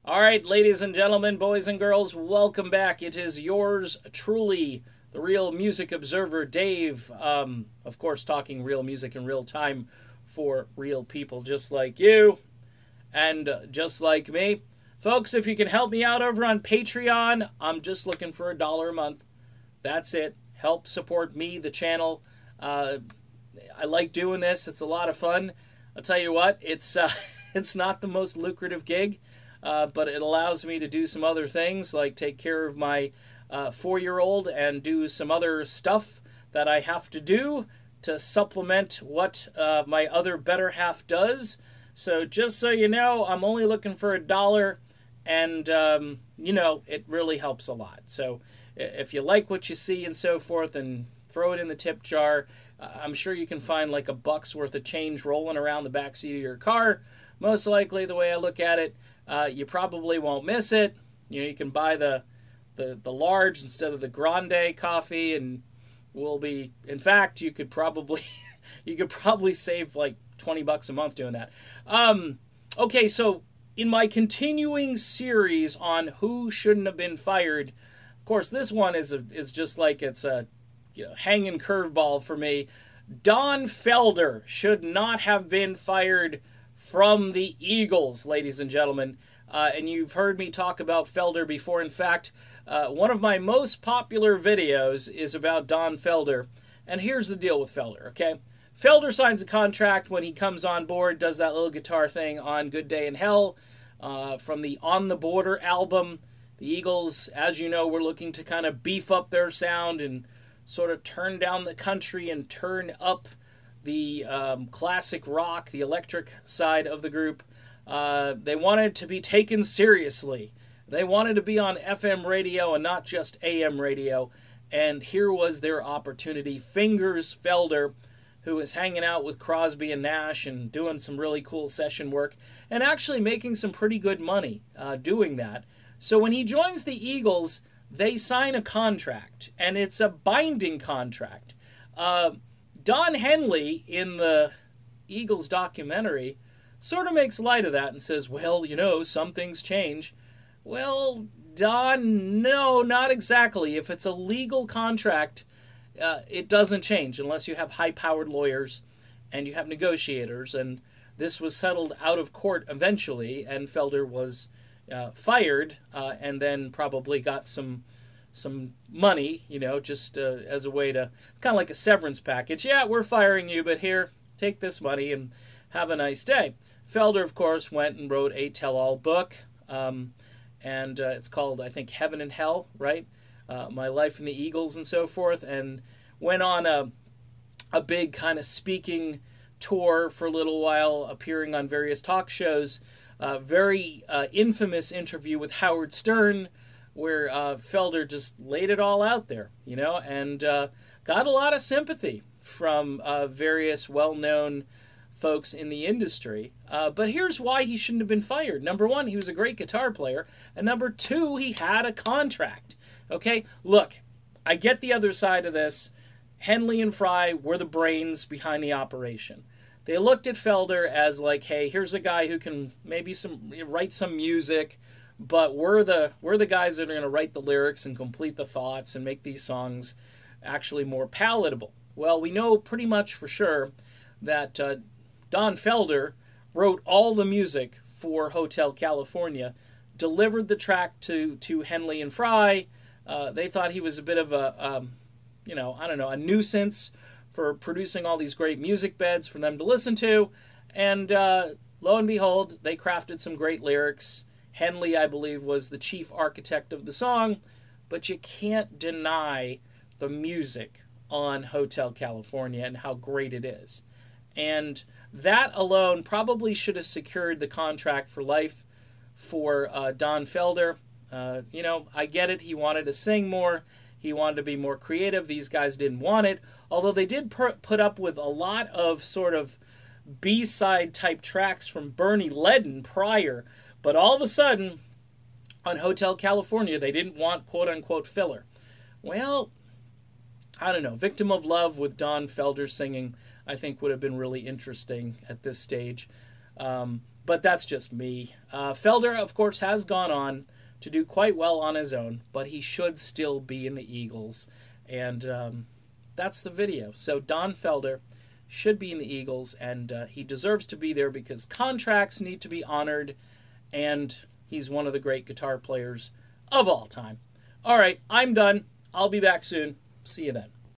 All right, ladies and gentlemen, boys and girls, welcome back. It is yours truly, the Real Music Observer, Dave. Of course, talking real music in real time for real people just like you and just like me. Folks, if you can help me out over on Patreon, I'm just looking for $1 a month. That's it. Help support me, the channel. I like doing this. It's a lot of fun. I'll tell you what, it's not the most lucrative gig. But it allows me to do some other things, like take care of my 4-year-old and do some other stuff that I have to do to supplement what my other better half does. So just so you know, I'm only looking for $1, and, it really helps a lot. So if you like what you see and so forth, and throw it in the tip jar, I'm sure you can find like $1 worth of change rolling around the backseat of your car. Most likely, the way I look at it, you probably won't miss it. You can buy the large instead of the grande coffee, and we'll be. In fact, you could probably save like $20 a month doing that. Okay, so in my continuing series on who shouldn't have been fired, of course, this one is just like it's a hanging curveball for me. Don Felder should not have been fired from the Eagles, ladies and gentlemen. And you've heard me talk about Felder before. In fact, one of my most popular videos is about Don Felder. And here's the deal with Felder, okay? Felder signs a contract when he comes on board, does that little guitar thing on Good Day in Hell from the On the Border album. The Eagles, as you know, were looking to kind of beef up their sound and sort of turn down the country and turn up the classic rock, the electric side of the group. They wanted to be taken seriously. They wanted to be on FM radio and not just AM radio. And here was their opportunity. Fingers Felder, who was hanging out with Crosby and Nash and doing some really cool session work and actually making some pretty good money doing that. So when he joins the Eagles, they sign a contract, and it's a binding contract. Don Henley, in the Eagles documentary, sort of makes light of that and says, well, some things change. Well, Don, no, not exactly. If it's a legal contract, it doesn't change unless you have high-powered lawyers and you have negotiators. And this was settled out of court eventually, and Felder was fired and then probably got some money, just as a way to, kind of like a severance package. Yeah, we're firing you, but here, take this money and have a nice day. Felder, of course, went and wrote a tell-all book, and it's called, I think, Heaven and Hell, right? My Life in the Eagles and so forth, and went on a big kind of speaking tour for a little while, appearing on various talk shows. Very infamous interview with Howard Stern, where Felder just laid it all out there, and got a lot of sympathy from various well-known folks in the industry. But here's why he shouldn't have been fired. Number one, he was a great guitar player. And number two, he had a contract. Okay? Look, I get the other side of this. Henley and Fry were the brains behind the operation. They looked at Felder as like, hey, here's a guy who can maybe write some music, but we're the guys that are going to write the lyrics and complete the thoughts and make these songs actually more palatable. Well, we know pretty much for sure that Don Felder wrote all the music for Hotel California, delivered the track to Henley and Fry. They thought he was a bit of a nuisance for producing all these great music beds for them to listen to. And lo and behold, they crafted some great lyrics. Henley, I believe, was the chief architect of the song, but you can't deny the music on Hotel California and how great it is. And that alone probably should have secured the contract for life for Don Felder. I get it. He wanted to sing more. He wanted to be more creative. These guys didn't want it, although they did put up with a lot of sort of B-side type tracks from Bernie Leadon prior. But all of a sudden, on Hotel California, they didn't want quote-unquote filler. Well, I don't know. Victim of Love with Don Felder singing, I think, would have been really interesting at this stage. but that's just me. Felder, of course, has gone on to do quite well on his own, but he should still be in the Eagles. And that's the video. So Don Felder should be in the Eagles, and he deserves to be there because contracts need to be honored, and he's one of the great guitar players of all time. All right, I'm done. I'll be back soon. See you then.